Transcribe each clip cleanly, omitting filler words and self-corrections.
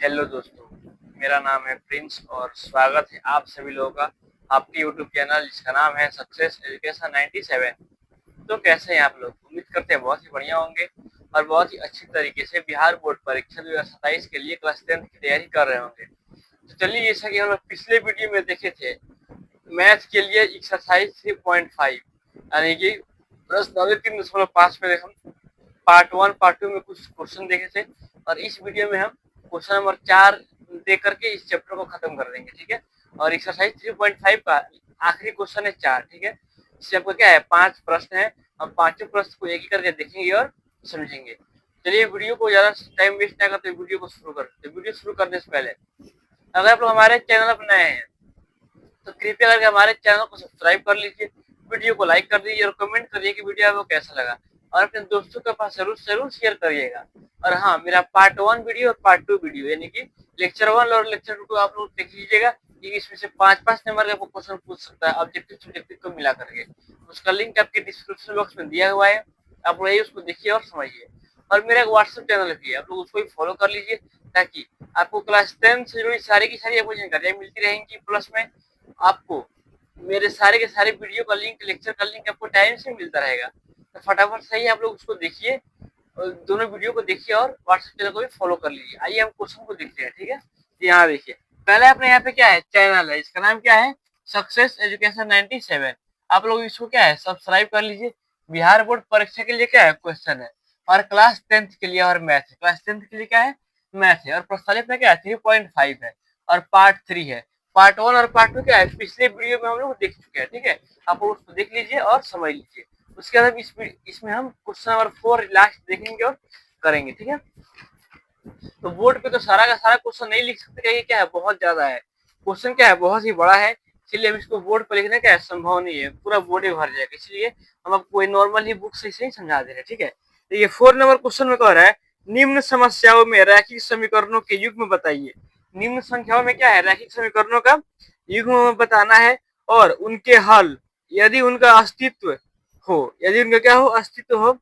Hello दोस्तों, मेरा नाम है प्रिंस और स्वागत है आप सभी लोगों का आपके यूट्यूब चैनल जिसका नाम है सक्सेस एजुकेशन 97। तो कैसे हैं आप लोग? उम्मीद करते हैं बहुत ही बढ़िया होंगे और बहुत ही अच्छी तरीके से बिहार बोर्ड परीक्षा 2027 के लिए क्लास 10 की तैयारी कर रहे होंगे। तो चलिए, जैसा कि हम लोग पिछले वीडियो में देखे थे, मैथ के लिए एक्सरसाइज 3.5 यानी कि प्रश्नावली 3.5 में हम पार्ट 1 पार्ट 2 में कुछ क्वेश्चन देखे थे और इस वीडियो में हम क्वेश्चन नंबर 4 दे करके इस चैप्टर को खत्म कर देंगे। ठीक है, और एक्सरसाइज 3.5 का आखिरी क्वेश्चन है 4। ठीक है, इससे आपको क्या है, 5 प्रश्न है। हम पांचों प्रश्न को एक ही करके देखेंगे और समझेंगे। चलिए, वीडियो को ज्यादा टाइम वेस्ट ना करते वीडियो को शुरू करते। वीडियो शुरू करने से पहले अगर आप लोग हमारे चैनल पर नए हैं तो कृपया करके हमारे चैनल को सब्सक्राइब कर लीजिए, वीडियो को लाइक कर दीजिए और कमेंट करिए कि वीडियो आपको कैसा लगा और अपने दोस्तों के पास जरूर जरूर शेयर करिएगा। और हाँ, मेरा पार्ट 1 वीडियो और पार्ट 2 वीडियो यानी कि लेक्चर 1 और लेक्चर 2 को आप लोग देख लीजिएगा, क्योंकि इसमें से 5-5 नंबर का आपको क्वेश्चन पूछ सकता है ऑब्जेक्टिव सब्जेक्टिव को मिला करके। उसका लिंक आपके डिस्क्रिप्शन बॉक्स में दिया हुआ है, आप लोग उसको देखिए और समझिए। और मेरा एक व्हाट्सएप चैनल भी है, आप लोग उसको भी फॉलो कर लीजिए ताकि आपको क्लास 10 से जुड़ी सारी की सारी आपको जानकारियाँ मिलती रहेंगी। प्लस में आपको मेरे सारे के सारे वीडियो का लिंक, लेक्चर का लिंक आपको टाइम से मिलता रहेगा। तो फटाफट से ही आप लोग उसको देखिए, दोनों वीडियो को देखिए और व्हाट्सएप चैनल को भी फॉलो कर लीजिए। आइए हम क्वेश्चन को देखते हैं। ठीक है, तो यहाँ देखिए, पहले अपने यहाँ पे क्या है, चैनल है, इसका नाम क्या है, सक्सेस एजुकेशन 97। आप लोग इसको क्या है, सब्सक्राइब कर लीजिए। बिहार बोर्ड परीक्षा के लिए क्या है, क्वेश्चन है और क्लास 10th के लिए और मैथ है। क्लास 10th के लिए क्या है, मैथ है और प्रस्तावित में क्या है, 3.5 है और पार्ट 3 है। पार्ट 1 और पार्ट 2 क्या है, पिछले वीडियो में हम लोग देख चुके हैं। ठीक है, आप उसको देख लीजिए और समझ लीजिए। उसके बाद इसमें हम क्वेश्चन नंबर 4 लास्ट देखेंगे और करेंगे। ठीक है, तो बोर्ड पे तो सारा का सारा क्वेश्चन नहीं लिख सकते, क्योंकि क्या है, बहुत ज्यादा है क्वेश्चन, क्या है, बहुत ही बड़ा है। इसलिए हम इसको बोर्ड पर लिखने का संभव नहीं है, पूरा बोर्ड ही भर जाएगा। इसलिए हम आपको नॉर्मल ही बुक से ही समझा दे रहे हैं। ठीक है, तो ये 4 नंबर क्वेश्चन में कह रहा है, निम्न समस्याओं में रैखिक समीकरणों के युग्म बताइए। निम्न संख्याओं में क्या है, रैखिक समीकरणों का युग्म बताना है और उनके हल यदि उनका अस्तित्व हो, यदि उनका क्या हो, अस्तित्व हो,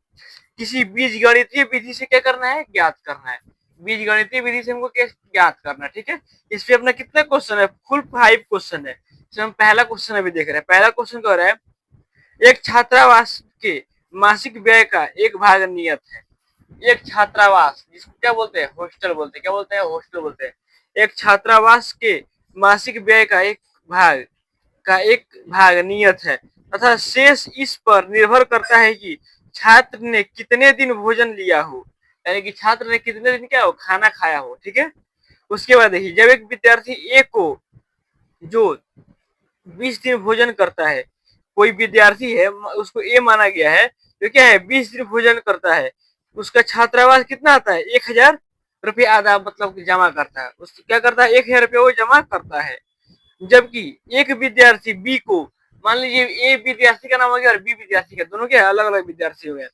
किसी बीज गणितीय विधि से क्या करना है, ज्ञात करना है। बीज गणितीय विधि से हमको क्या ज्ञात करना है। ठीक है, इस पे अपना कितना क्वेश्चन है, फुल 5 क्वेश्चन है। इसमें हम पहला क्वेश्चन अभी देख रहे हैं। पहला क्वेश्चन कह रहा है, एक छात्रावास के मासिक व्यय का एक भाग नियत है। एक छात्रावास, जिसको क्या बोलते हैं, हॉस्टल बोलते हैं। क्या बोलते हैं, हॉस्टल बोलते हैं। एक छात्रावास के मासिक व्यय का एक भाग नियत है तथा शेष इस पर निर्भर करता है कि छात्र ने कितने दिन भोजन लिया हो, यानी कि छात्र ने कितने दिन क्या हो, खाना खाया हो। ठीक है, उसके बाद देखिए, जब एक विद्यार्थी ए को जो 20 दिन भोजन करता है, कोई विद्यार्थी है उसको ए माना गया है, तो क्या है, 20 दिन भोजन करता है, उसका छात्रावास कितना आता है, 1000 रुपये आधा मतलब जमा करता है। उस क्या करता है, 1000 रुपये वो जमा करता है। जबकि एक विद्यार्थी बी को, मान लीजिए ए विद्यार्थी का नाम हो गया और बी विद्यार्थी का, दोनों के अलग अलग विद्यार्थी हो गए।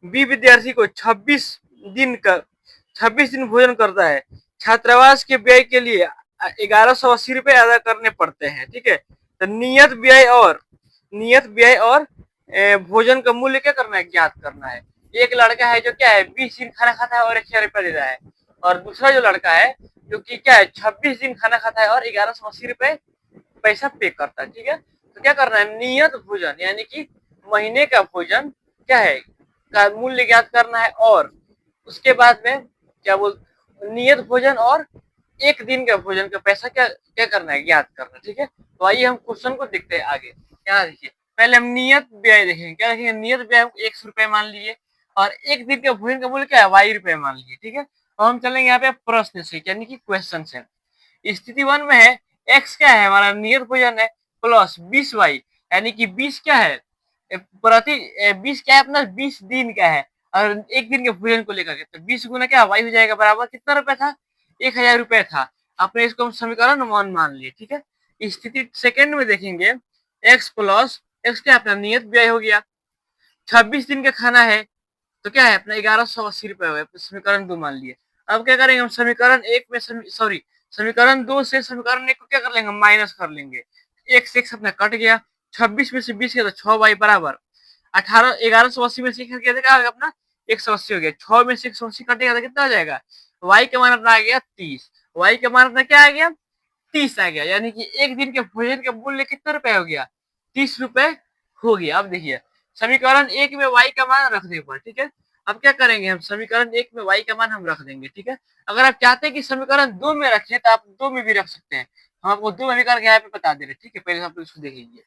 बी विद्यार्थी को 26 दिन भोजन करता है, छात्रावास के व्यय के लिए 1180 रुपये अदा करने पड़ते हैं। ठीक है, तो नियत व्यय और भोजन का मूल्य क्या करना है, ज्ञात करना है। एक लड़का है जो क्या है, 20 दिन खाना खाता है और 1000 रुपया दे रहा है, और दूसरा जो लड़का है जो कि क्या है, 26 दिन खाना खाता है और 1180 रुपये पैसा पे करता है। ठीक है, तो क्या करना है, नियत भोजन यानी कि महीने का भोजन क्या है, का मूल्य ज्ञात करना है। और उसके बाद में क्या बोल, नियत भोजन और एक दिन का भोजन का पैसा क्या क्या करना है, ज्ञात करना। ठीक है, तो आइए हम क्वेश्चन को देखते हैं आगे। यहाँ देखिए, पहले हम नियत व्यय देखेंगे। क्या देखेंगे, नियत व्यय 100 रुपये मान लीजिए और एक दिन के भोजन का मूल्य क्या है, y रुपये मान लीजिए। ठीक है, और हम चलेंगे यहाँ पे प्रश्न से, यानी कि क्वेश्चन से। स्थिति 1 में है, x क्या है, हमारा नियत भोजन है, प्लस 20y, यानी कि 20 क्या है, प्रति 20 क्या है अपना, 20 दिन का है और एक दिन के भोजन को लेकर के, तो 20 गुना क्या y हो जाएगा, बराबर कितना रुपए था, 1000 रुपये था। आपने इसको हम समीकरण 1 मान लिए। ठीक है, स्थिति सेकंड में देखेंगे, x प्लस x क्या अपना नियत व्यय हो गया, 26 दिन का खाना है, तो क्या है अपना 1180 रुपये हो गया, समीकरण 2 मान लिए। अब क्या करेंगे, हम समीकरण 1 में समीकरण 2 से समीकरण 1 को क्या कर लेंगे, माइनस कर लेंगे। एक से एक अपना कट गया, 26 में से 20 गया तो 6y बराबर 18, 1180 में से क्या अपना 180 हो गया, 6 में से 180 कटेगा तो कितना हो जाएगा, y का मान अपना आ गया 30 वाई का मान अपना क्या आ गया, 30 आ गया। यानी कि एक दिन के भोजन का मूल्य कितना रुपए हो गया, 30 रुपए हो गया। अब देखिए समीकरण एक में वाई का मान रखने पर, ठीक है, अब क्या करेंगे हम, समीकरण एक में वाई का मान हम रख देंगे, ठीक है। अगर आप चाहते हैं कि समीकरण दो में रखें तो आप दो में भी रख सकते हैं, हम आपको दो में भी करके यहाँ पे बता दे रहे, ठीक है। पहले आप इसको देख लीजिए,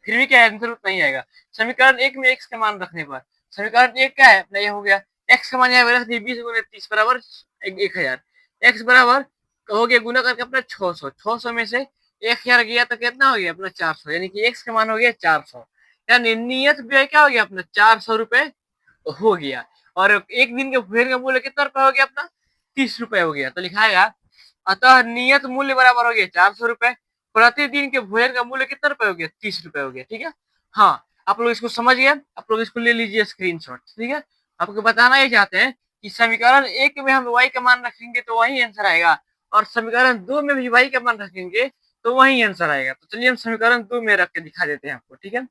फिर भी क्या आंसर नहीं आएगा। समीकरण एक में एक्स का मान रखने पर, समीकरण एक क्या है अपना, ये हो गया एक्स का मान यहाँ रख दिया 20 गुने 30 बराबर 1000। एक्स बराबर हो गया गुना करके अपना 600, 600 में से 1000 गया तो कितना हो गया अपना 400, यानी कि एक्स का मान हो गया 400। यानी नियत व्यय क्या हो गया अपना 400 रुपए हो गया। और एक दिन के भोजन का मूल्य कितना रुपए हो गया अपना 30 रुपए हो गया। तो लिखाएगा अतः नियत मूल्य बराबर हो गया 400 रुपए, प्रतिदिन के भोजन का मूल्य कितना रुपए हो गया 30 रुपए हो गया, ठीक है। हाँ आप लोग इसको समझ गए, आप लोग इसको ले लीजिए स्क्रीनशॉट, ठीक है। आपको बताना ये चाहते हैं कि समीकरण एक में हम वाई का मान रखेंगे तो वही आंसर आएगा, और समीकरण दो में भी वाई का मान रखेंगे तो वही आंसर आएगा। तो चलिए हम समीकरण दो में रख के दिखा देते हैं आपको, ठीक है।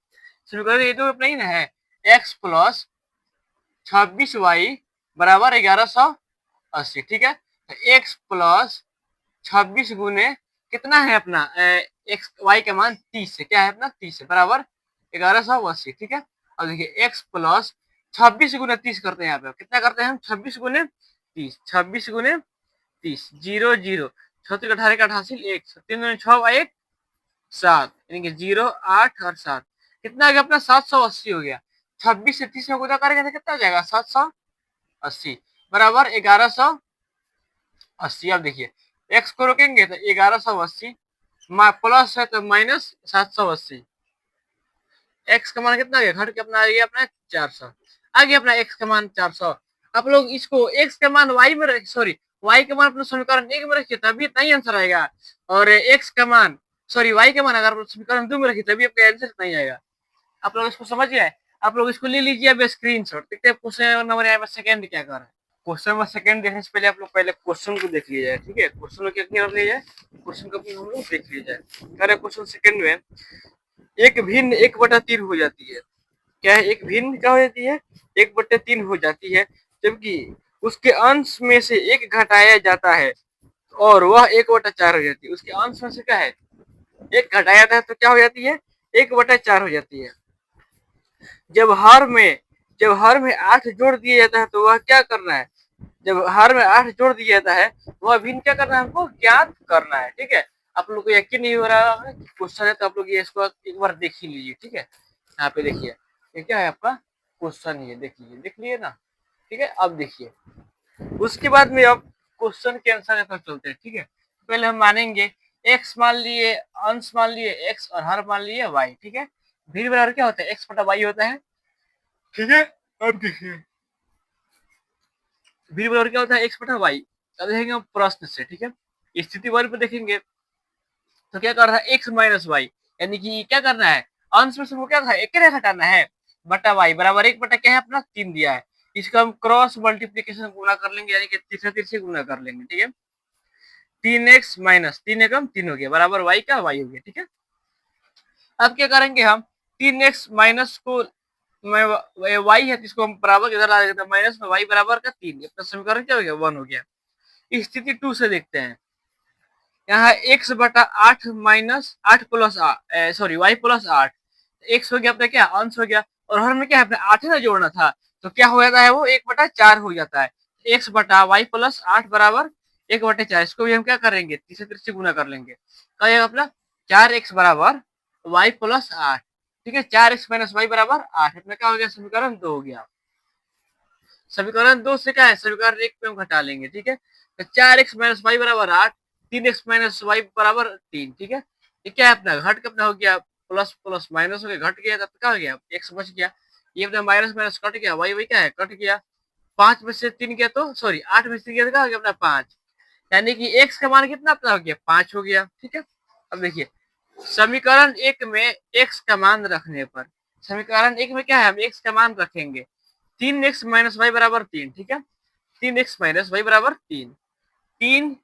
समीकरण ये दो अपना ही ना है, एक्स प्लस 26y बराबर 1180, ठीक है। तो एक्स प्लस 26 गुने कितना है अपना एक्स वाई का मान 30 से, क्या है अपना 30 से बराबर 1180, ठीक है। अब देखिए एक्स प्लस 26 गुने 30 करते हैं, यहाँ पे कितना करते हैं हम 26 गुने 30, 26 गुने 30, 0 0 छत्तीस 18 का 88 एक 3 6 1 7, यानी कि 0 8 और 7 कितना आ गया अपना 780 हो गया। 26 से 30 में गुना करेंगे तो कितना हो जाएगा 780 बराबर 1180। अब देखिए एक्स को रोकेंगे तो 1180 प्लस है तो माइनस 780, एक्स का मान कितना आ गया घट के अपना आ गया अपना 400, आ गया अपना एक्स का मान 400। आप लोग इसको एक्स का मान वाई में रख, सॉरी वाई का मान अपना समीकरण एक में रखिए तभी नहीं आंसर आएगा, और एक्स का मान सॉरी वाई का मान अगर समीकरण दो में रखिए तभी आपका आंसर नहीं आएगा। आप लोग इसको समझ गए, आप लोग इसको ले लीजिए अब स्क्रीनशॉट, देखते हैं क्वेश्चन नंबर यहाँ पर सेकंड क्या कर रहा है। क्वेश्चन नंबर सेकंड देखने से पहले आप लोग पहले क्वेश्चन को देख लिया जाए, ठीक है। क्वेश्चन को क्या कर लिया जाए, क्वेश्चन को हम लोग देख लिया जाए। अरे क्वेश्चन सेकंड में एक भिन्न 1/3 हो जाती है, क्या है एक भिन्न क्या हो जाती है 1/3 हो जाती है, जबकि उसके अंश में से एक घटाया जाता है और वह 1/4 हो जाती है। उसके अंश में से क्या है एक घटाया जाता है तो क्या हो जाती है 1/4 हो जाती है। जब हर में 8 जोड़ दिया जाता है तो वह क्या करना है, जब हर में 8 जोड़ दिया जाता है वह भिन्न क्या करना है हमको ज्ञात करना है, ठीक है। आप लोग को यकीन नहीं हो रहा है क्वेश्चन है तो आप लोग ये इसको एक बार देख ही लीजिए, ठीक है। यहाँ पे देखिए ये क्या है आपका क्वेश्चन, ये देख लीजिए, देख लिए ना, ठीक है। अब देखिए उसके बाद में अब क्वेश्चन के आंसर पर चलते हैं, ठीक है। पहले हम मानेंगे एक्स मान लिए, अंश मान लिए एक्स और हर मान लिए वाई, ठीक है। भिन्न बराबर क्या होता है एक्स बटा वाई होता है, ठीक है। अब देखिए भिन्न बराबर क्या होता है एक्स बटा वाई, अब देखेंगे हम प्रश्न से, ठीक है। स्थिति वन पे देखेंगे तो क्या कर रहा है एक्स माइनस वाई, यानी कि क्या करना है अंश में से वो क्या था एक घटाना है बटा वाई बराबर 1 बटा क्या है अपना 3 दिया है। इसका हम क्रॉस मल्टीप्लीकेशन गुना कर लेंगे, यानी कि तीसरे तीसरे गुना कर लेंगे, ठीक है। 3x माइनस 3 एकम 3 हो गया बराबर वाई का वाई हो गया, ठीक है। अब क्या करेंगे हम 3x माइनस को वाई है इसको हम बराबर इधर ला देते हैं माइनस में वाई बराबर का 3, अपना समीकरण क्या हो गया 1 हो गया। स्थिति 2 से देखते हैं, यहाँ x बटा 8 minus 8 plus sorry Y plus 8, X हो गया अपना क्या अंश हो गया, और हर में क्या है अपने 8 ना जोड़ना था तो क्या हो जाता है वो 1/4 हो जाता है। एक्स बटा वाई प्लस 8 बराबर 1/4, इसको भी हम क्या करेंगे तीसरे तीसरे गुना कर लेंगे, क्या अपना 4x बराबर वाई प्लस 8, ठीक है। 4x माइनस वाई बराबर 8, अपना क्या हो गया समीकरण 2 हो गया। समीकरण 2 से क्या है समीकरण 1 पे हम घटा लेंगे, ठीक है। तो 4x माइनस वाई बराबर 8, 3x माइनस वाई बराबर 3, ठीक है। ये क्या है अपना घट के अपना हो गया प्लस प्लस माइनस हो गया घट गया तब क्या हो गया x बच गया, ये अपना माइनस माइनस कट गया वाई वाई क्या है कट गया, 5 में से 3 गया तो सॉरी 8 में से 3 गया तो क्या हो गया अपना 5, यानी कि x का मान कितना अपना हो गया 5 हो गया, ठीक है। अब देखिए समीकरण 1 में x का मान रखने पर, समीकरण 1 में क्या है हम x का मान रखेंगे 3x माइनस वाई बराबर 3, ठीक है। 3x माइनस वाई बराबर 3, 3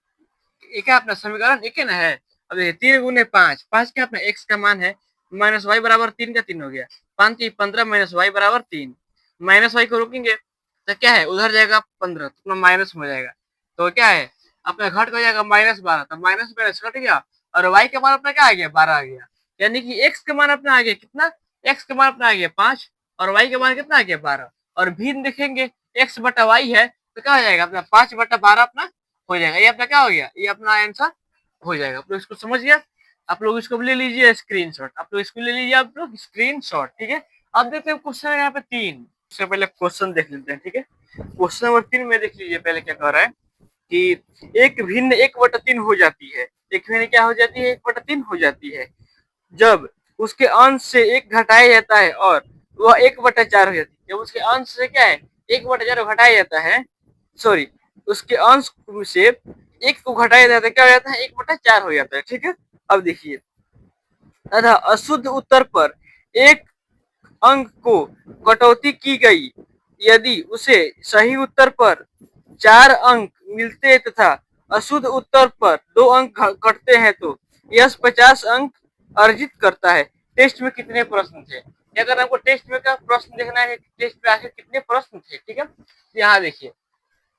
क्या अपना समीकरण एक है ना है। अब देखिए 3 गुने 5, 5 क्या अपना x का मान है माइनस वाई बराबर 3 का 3 हो गया, 5 की 15 माइनस वाई बराबर 3, माइनस वाई को रोकेंगे तो क्या है उधर जाएगा 15 तो अपना माइनस हो जाएगा, तो क्या है अपना घट हो जाएगा -12, तो माइनस माइनस कट गया और y का मान अपना क्या आ गया 12 आ गया। यानी कि x का मान अपना आ गया कितना, x का मान अपना आ गया 5 और y का मान कितना आ गया 12 और भिन्न देखेंगे x बटा y है तो क्या हो जाएगा अपना 5/12 अपना हो जाएगा। ये अपना क्या हो गया, ये अपना आंसर हो जाएगा। आप लोग इसको समझ गया, आप लोग इसको ले लीजिए स्क्रीनशॉट, आप लोग इसको ले लीजिए आप लोग स्क्रीनशॉट, ठीक है। अब देखते हैं क्वेश्चन यहाँ पे 3, उससे पहले क्वेश्चन देख लेते हैं, ठीक है। क्वेश्चन नंबर 3 में देख लीजिए पहले क्या कह रहा है कि एक भिन्न 1/3 हो जाती है, एक भिन्न क्या हो जाती है 1/3 हो जाती है जब उसके अंश से 1 घटाया जाता है और वह 1/4 हो जाती है। जब उसके अंश से क्या है 1/4 घटाया जाता है, सॉरी उसके अंश से 1 को घटाया जाता है, क्या हो जाता है 1/4 हो जाता है, ठीक है। अब देखिए तथा अशुद्ध उत्तर पर एक अंक को कटौती की गई यदि उसे सही उत्तर पर 4 अंक मिलते तथा अशुद्ध उत्तर पर 2 अंक कटते हैं तो यह 50 अंक अर्जित करता है। टेस्ट में कितने प्रश्न थे, अगर आपको टेस्ट में का प्रश्न देखना है, टेस्ट में आखिर कितने प्रश्न थे, ठीक है। यहाँ देखिए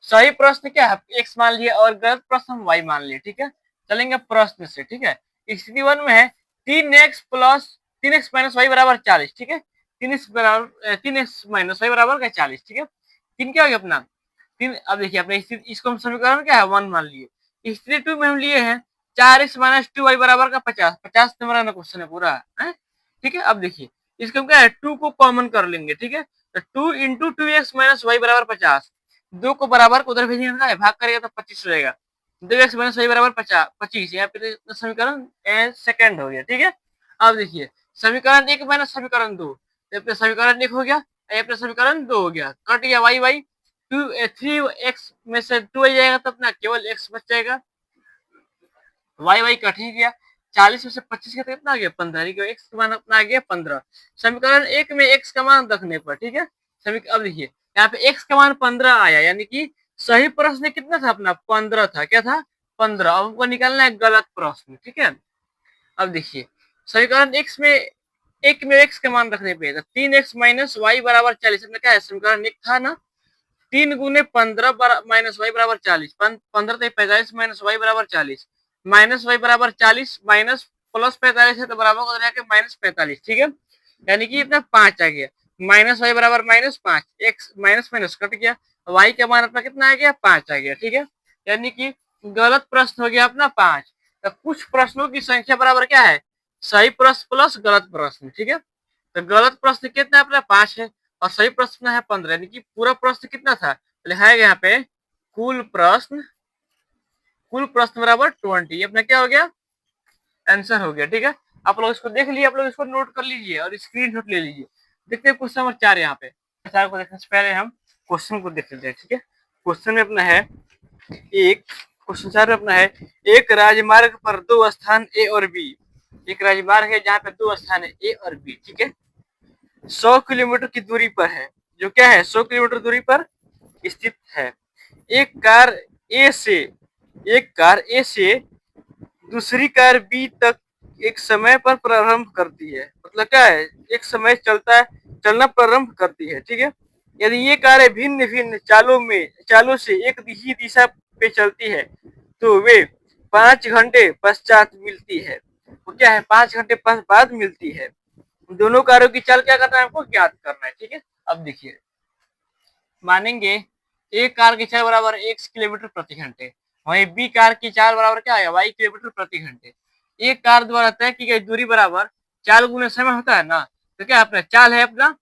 सही प्रश्न क्या है x मान लिया और गलत प्रश्न हम y मान लिए, ठीक है। चलेंगे प्रश्न से, ठीक है। स्थिति 1 में है 3x माइनस वाई बराबर 40, ठीक है। 3x माइनस वाई बराबर क्या 40, ठीक है। 3 क्या हो गया अपना 3। अब देखिए अपने स्थिति इसको हम समीकरण क्या है 1 मान लिए। स्थिति 2 में हम लिए हैं 4x माइनस 2y बराबर का 50 नंबर का क्वेश्चन है पूरा है, ठीक है। अब देखिए इसको हम क्या है 2 को कॉमन कर लेंगे, ठीक है। तो 2 इंटू 2x माइनस वाई बराबर 50, 2 को बराबर को उधर भेजेंगे भाग करेगा तो 25 रहेगा। 2x माइनस वाई बराबर 25, यहाँ पे समीकरण सेकंड हो गया, ठीक है। अब देखिए समीकरण 1 माइनस समीकरण 2, समीकरण 1 हो गया, अपना समीकरण 2 हो गया, कट गया वाई वाई 3x में से 2 आ जाएगा तो अपना केवल x बच जाएगा, वाई वाई कट ही गया। 40 में से 25 का कितना आ गया 15, x का मान अपना आ गया 15 समीकरण 1 में x का मान रखने पर, ठीक है। अब देखिए यहाँ पे x का मान 15 आया, यानी कि सही प्रश्न कितना था अपना 15 था, क्या था 15। अब हमको निकालना है गलत प्रश्न, ठीक है। अब देखिए समीकरण x में 1 में x का मान रखने पे 3x माइनस वाई बराबर 40, क्या है समीकरण 1 था ना, 3 गुने 15 माइनस वाई बराबर 40, 15 45 माइनस वाई बराबर 40, माइनस वाई बराबर 40 माइनस प्लस 45 है तो बराबर हो जाएगा -45, ठीक है। यानी कि इतना 5 आ गया, माइनस वाई बराबर -5, एक्स माइनस माइनस कट गया, वाई का मान अपना कितना आ गया 5 आ गया, ठीक है। यानी कि गलत प्रश्न हो गया अपना 5। तो कुछ प्रश्नों की संख्या बराबर क्या है सही प्रश्न प्लस गलत प्रश्न, ठीक है। तो गलत प्रश्न कितना अपना 5 है और सही प्रश्न है 15, यानी कि पूरा प्रश्न कितना था लिखा है यहाँ पे कुल प्रश्न बराबर 20, अपना क्या हो गया आंसर हो गया, ठीक है। आप लोग इसको देख लीजिए, आप लोग इसको नोट कर लीजिए और स्क्रीनशॉट ले लीजिए। देखते हैं क्वेश्चन नंबर 4 यहाँ पे, 4 को देखने से पहले हम क्वेश्चन को देख लेते हैं, ठीक है। क्वेश्चन में अपना है क्वेश्चन 4 में अपना है एक राजमार्ग पर 2 स्थान ए और बी, एक राजमार्ग है जहाँ पे 2 स्थान है ए और बी, ठीक है। 100 किलोमीटर की दूरी पर है, जो क्या है 100 किलोमीटर दूरी पर स्थित है। एक कार ए से दूसरी कार बी तक एक समय पर प्रारंभ करती है, मतलब क्या है एक समय चलना प्रारंभ करती है, ठीक है। यदि ये कारें भिन्न भिन्न चालों से एक ही दिशा पे चलती है तो वे 5 घंटे पश्चात मिलती है, वो क्या है 5 घंटे बाद मिलती है। दोनों कारों की चाल क्या करना है हमको ज्ञात करना है, ठीक है। अब देखिए मानेंगे एक कार की चाल बराबर x किलोमीटर प्रति घंटे, वहीं बी कार की चाल बराबर क्या है y किलोमीटर प्रति घंटे। एक कार द्वारा तय की गई दूरी बराबर चाल गुने समय होता है ना, तो क्या अपना चाल है अपना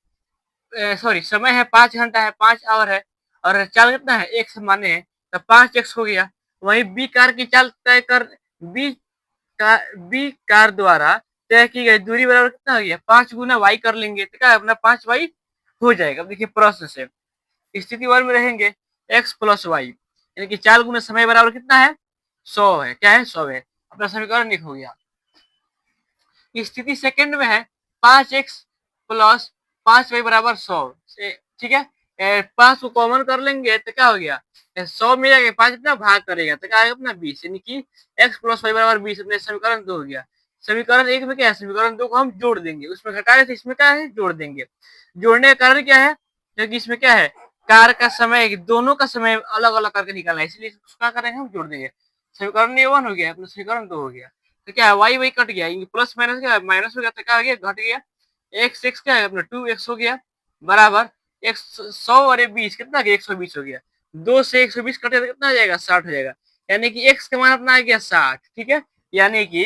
सॉरी समय है 5 घंटा है 5 आवर है और चाल कितना है x माने है तो 5x हो गया। वहीं बी कार की चाल तय कर बी कार द्वारा तय की गई दूरी बराबर कितना हो गया 5 गुना y कर लेंगे तो क्या अपना 5y हो जाएगा। अब देखिए प्रश्न से स्थिति 1 में रहेंगे x प्लस वाई, यानी कि चाल गुना समय बराबर कितना है 100 है, क्या है 100 है, अपना समीकरण लिख हो गया। स्थिति सेकंड में है 5x प्लस 5y बराबर 100, ठीक है। 5 को कॉमन कर लेंगे तो क्या हो गया 100 में जाके 5 इतना भाग करेगा तो क्या आएगा अपना 20, यानी कि x प्लस वाई बराबर 20, अपने समीकरण 2 हो गया। समीकरण 1 में क्या है समीकरण 2 को हम जोड़ देंगे, उसमें घटा रहे थे इसमें क्या है जोड़ देंगे। जोड़ने का कारण क्या है क्योंकि इसमें क्या है कार का समय, दोनों का समय अलग अलग करके निकालना है, इसलिए क्या करेंगे हम, जोड़ देंगे। समीकरण ये 1 हो गया अपना, समीकरण 2 हो गया। तो क्या है, वाई वाई कट गया, प्लस माइनस क्या माइनस हो गया, तो क्या हो गया, घट गया। एक्स एक्स क्या है अपना 2x हो गया, बराबर एक्स 100 और 20 कितना गया, 120 हो गया। 2 से 120 कटे तो कितना आ जाएगा, 60 हो जाएगा। यानी कि एक्स का मान अपना आ गया 60, ठीक है। यानी कि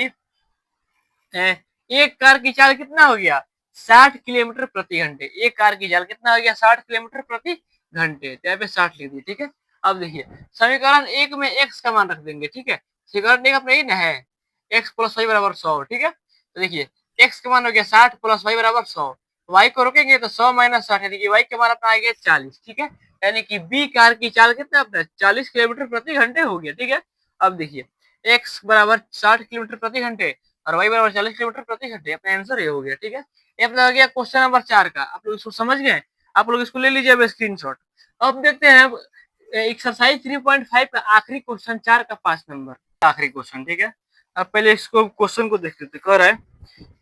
एक कार की चाल कितना हो गया, 60 किलोमीटर प्रति घंटे। एक कार की चाल कितना हो गया, 60 किलोमीटर प्रति घंटे। तो यहाँ पे 60 लिख दी, ठीक है। अब देखिए समीकरण एक में एक्स का मान रख देंगे, ठीक है। समीकरण एक अपना ये है, एक्स प्लस वाई बराबर 100, ठीक है। तो देखिए एक्स का मान हो गया 60 प्लस वाई बराबर 100, वाई को रोकेंगे तो 100 माइनस 60, यानी कि वाई का मान अपना आ गया 40, ठीक है। यानी कि बी कार की चाल कितना अपना 40 किलोमीटर प्रति घंटे हो गया, ठीक है। अब देखिए एक्स बराबर 60 किलोमीटर प्रति घंटे और वाई बराबर 40 किलोमीटर प्रति घंटे, अपना आंसर ये हो गया, ठीक है। ये अपना हो गया क्वेश्चन नंबर 4 का। आप लोग इसको समझ गए, आप लोग इसको ले लीजिए अब स्क्रीनशॉट। अब देखते हैं एक्सरसाइज 3.5 का आखिरी क्वेश्चन, 4 का 5 नंबर आखिरी क्वेश्चन, ठीक है। अब पहले इसको क्वेश्चन को देख लेते। कह रहा है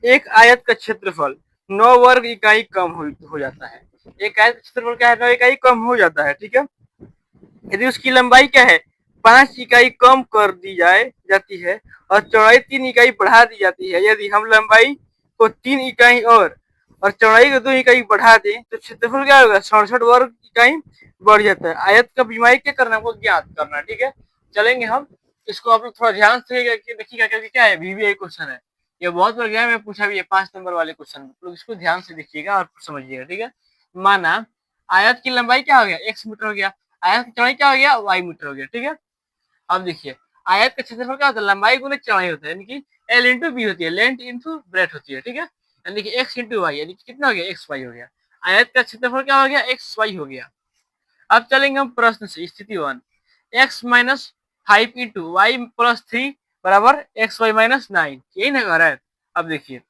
एक आयत का क्षेत्रफल 9 वर्ग इकाई कम हो जाता है। एक आयत का क्षेत्रफल क्या है, 9 इकाई कम हो जाता है, ठीक है। यदि उसकी लंबाई क्या है, 5 इकाई कम कर दी जाती है और चौड़ाई 3 इकाई बढ़ा दी जाती है। यदि हम लंबाई को 3 इकाई और चौड़ाई को 2 इकाई बढ़ा दें तो क्षेत्रफल क्या होगा, 67 वर्ग इकाई बढ़ जाता है। आयत का विमाई क्या करना है, वो ज्ञात करना है, ठीक है। चलेंगे हम इसको, आप लोग थोड़ा ध्यान से देखिएगा, क्योंकि क्या है वीवीआई क्वेश्चन है। ये बहुत बार एग्जाम में पूछा भी है, 5 नंबर वाले क्वेश्चन, लोग इसको ध्यान से देखिएगा और समझिएगा, ठीक है। माना आयत की लंबाई क्या हो गया, x मीटर हो गया, आयत की चौड़ाई क्या हो गया, y मीटर हो गया, ठीक है। अब देखिए आयत का क्षेत्रफल क्या होता है, लंबाई गुने चौड़ाई होता है, यानी कि l इंटू बी होती है, लेंथ इंटू ब्रेथ होती है, ठीक है। यानी कि x इंटू वाई, यानी कि कितना हो गया, एक्स वाई हो गया। आयत का क्षेत्रफल क्या हो गया, एक्स वाई हो गया। अब चलेंगे हम प्रश्न से, स्थिति 1, X minus 5 into Y plus 3 बराबर एक्स वाई माइनस 9, यही ना कह रहा है। अब देखिए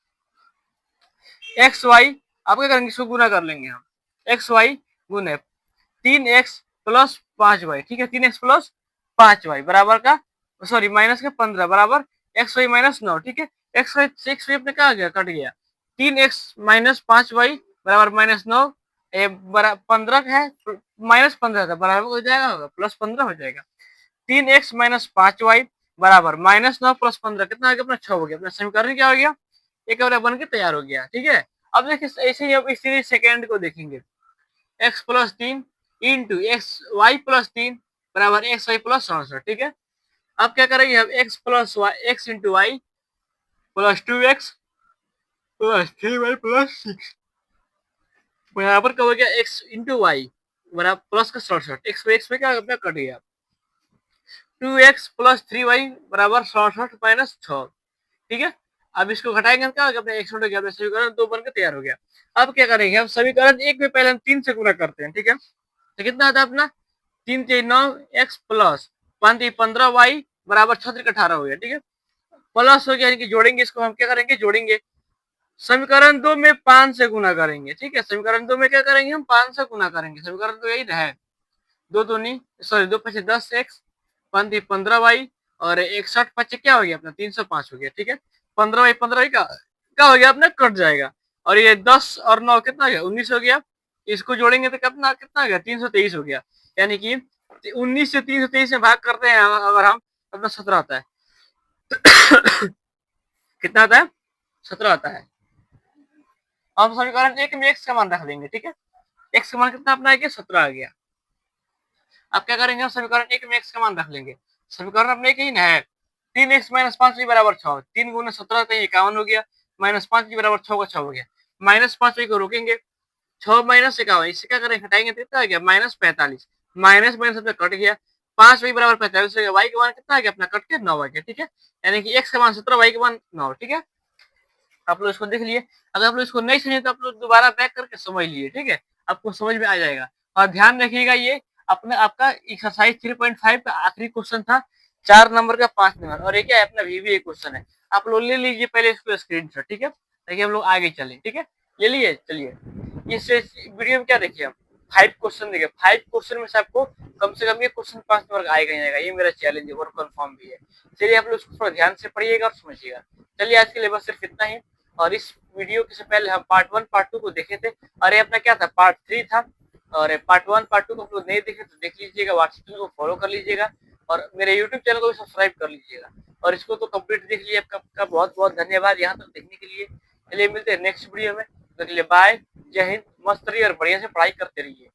एक्स वाई, आप क्या करेंगे, इसको गुना कर लेंगे हम, एक्स वाई गुने 3x प्लस 5y, ठीक है। 3x प्लस 5y बराबर का, सॉरी माइनस का 15 बराबर एक्स वाई माइनस 9, ठीक है। एक्स वाई 6 अपने कहा गया, कट गया। 3x माइनस 5y बराबर माइनस 9, 15 का है, माइनस 15 था, बराबर हो जाएगा, होगा प्लस 15 हो जाएगा। 3x माइनस 5y बराबर माइनस 9 प्लस 15 कितना आ गया, अपना 6 हो गया। अपना समीकरण क्या हो गया, एक बन के तैयार हो गया, ठीक है। अब देखिए ऐसे ही अब इसी सेकेंड को देखेंगे, X plus 3 into X Y plus 3 बराबर एक्स वाई प्लस 67, ठीक है। अब क्या करेंगे हम, X plus Y, X into Y plus 2x plus 3y plus 6 बराबर का हो गया एक्स इंटू वाई बराबर प्लस का 67, एक्स पे क्या अपना कट गया, 2x प्लस 3y बराबर 67 माइनस 6, ठीक है। अब इसको घटाएंगे क्या होगा, अपना एक्स हो गया, समीकरण 2 बनकर तैयार हो गया। अब क्या करेंगे हम, समीकरण 1 में पहले हम 3 से गुना करते हैं, ठीक है। तो कितना आता है अपना, 3 9 x प्लस 5 15 y बराबर 6 18 हो गया, ठीक है। प्लस हो गया, यानी कि जोड़ेंगे इसको, हम क्या करेंगे, जोड़ेंगे। समीकरण 2 में 5 से गुना करेंगे, ठीक है। समीकरण 2 में क्या करेंगे, हम 5 से गुना करेंगे। समीकरण तो यही है, 2 दूनी सॉरी 2 पचे 10x 15y और 61 पचे क्या हो गया अपना 305 हो गया, ठीक है। 15y 15y का क्या हो गया अपना, कट जाएगा। और ये 10 और 9 कितना हो गया, 19 हो गया। इसको जोड़ेंगे तो कितना कितना हो गया, 323 हो गया। यानी कि 19 से 323 में भाग करते हैं अगर हम, अपना 17 आता है। कितना आता है, 17 आता है। अब समीकरण 1 में x का मान रख देंगे, ठीक है। x का मान कितना अपना आ गया, 17 आ गया। अब क्या करेंगे, हम समीकरण 1 में x का मान रख लेंगे। समीकरण अपने एक ही ना है, 3x माइनस 5 बराबर 6, 3 गुना 17 तो 51 हो गया, माइनस 5 बराबर 6 का 6 हो गया। माइनस 5 को रोकेंगे, 6 माइनस 51, इससे क्या करेंगे, हटाएंगे तो कितना आ गया, माइनस 45, माइनस माइनस अपना कट गया, 5 वाई बराबर 45 हो गया। वाई का मान कितना आ गया अपना, कट के 9 आ गया, ठीक है। यानी कि x का मान 17, वाई का मान 9, ठीक है। आप लोग इसको देख लिए, अगर आप लोग इसको नहीं समझे तो आप लोग दोबारा बैक करके समझ लिए, ठीक है। आपको समझ में आ जाएगा। और ध्यान रखिएगा, ये अपने आपका एक्सरसाइज 3.5 का आखिरी क्वेश्चन था, 4 नंबर का 5 नंबर, और ये क्या है अपना वीवीए क्वेश्चन है। आप लोग ले लीजिए पहले इसको स्क्रीनशॉट, ठीक है, ताकि हम लोग आगे चले, ठीक है। ले लिए, चलिए इस वीडियो में क्या देखिए हम 5 क्वेश्चन देखिए, 5 क्वेश्चन में से आपको कम से कम ये क्वेश्चन 5 नंबर आएगा ही आएगा, ये मेरा चैलेंज है और कंफर्म भी है। चलिए आप लोग इसको थोड़ा ध्यान से पढ़िएगा और समझिएगा। चलिए आज के लिए बस सिर्फ इतना ही। और इस वीडियो के से पहले हम पार्ट 1 पार्ट 2 को देखे थे, और ये अपना क्या था, पार्ट 3 था। और पार्ट 1, पार्ट 2 को आप लोग नहीं देखे तो देख लीजिएगा, व्हाट्सएप चैनल को फॉलो कर लीजिएगा और मेरे यूट्यूब चैनल को भी सब्सक्राइब कर लीजिएगा। और इसको तो कंप्लीट देख लीजिए। आपका बहुत-बहुत धन्यवाद यहाँ तक देखने के लिए। चलिए मिलते हैं नेक्स्ट वीडियो में। तब तक के लिए बाय, जय हिंद, मस्त रहिए और बढ़िया से पढ़ाई करते रहिए।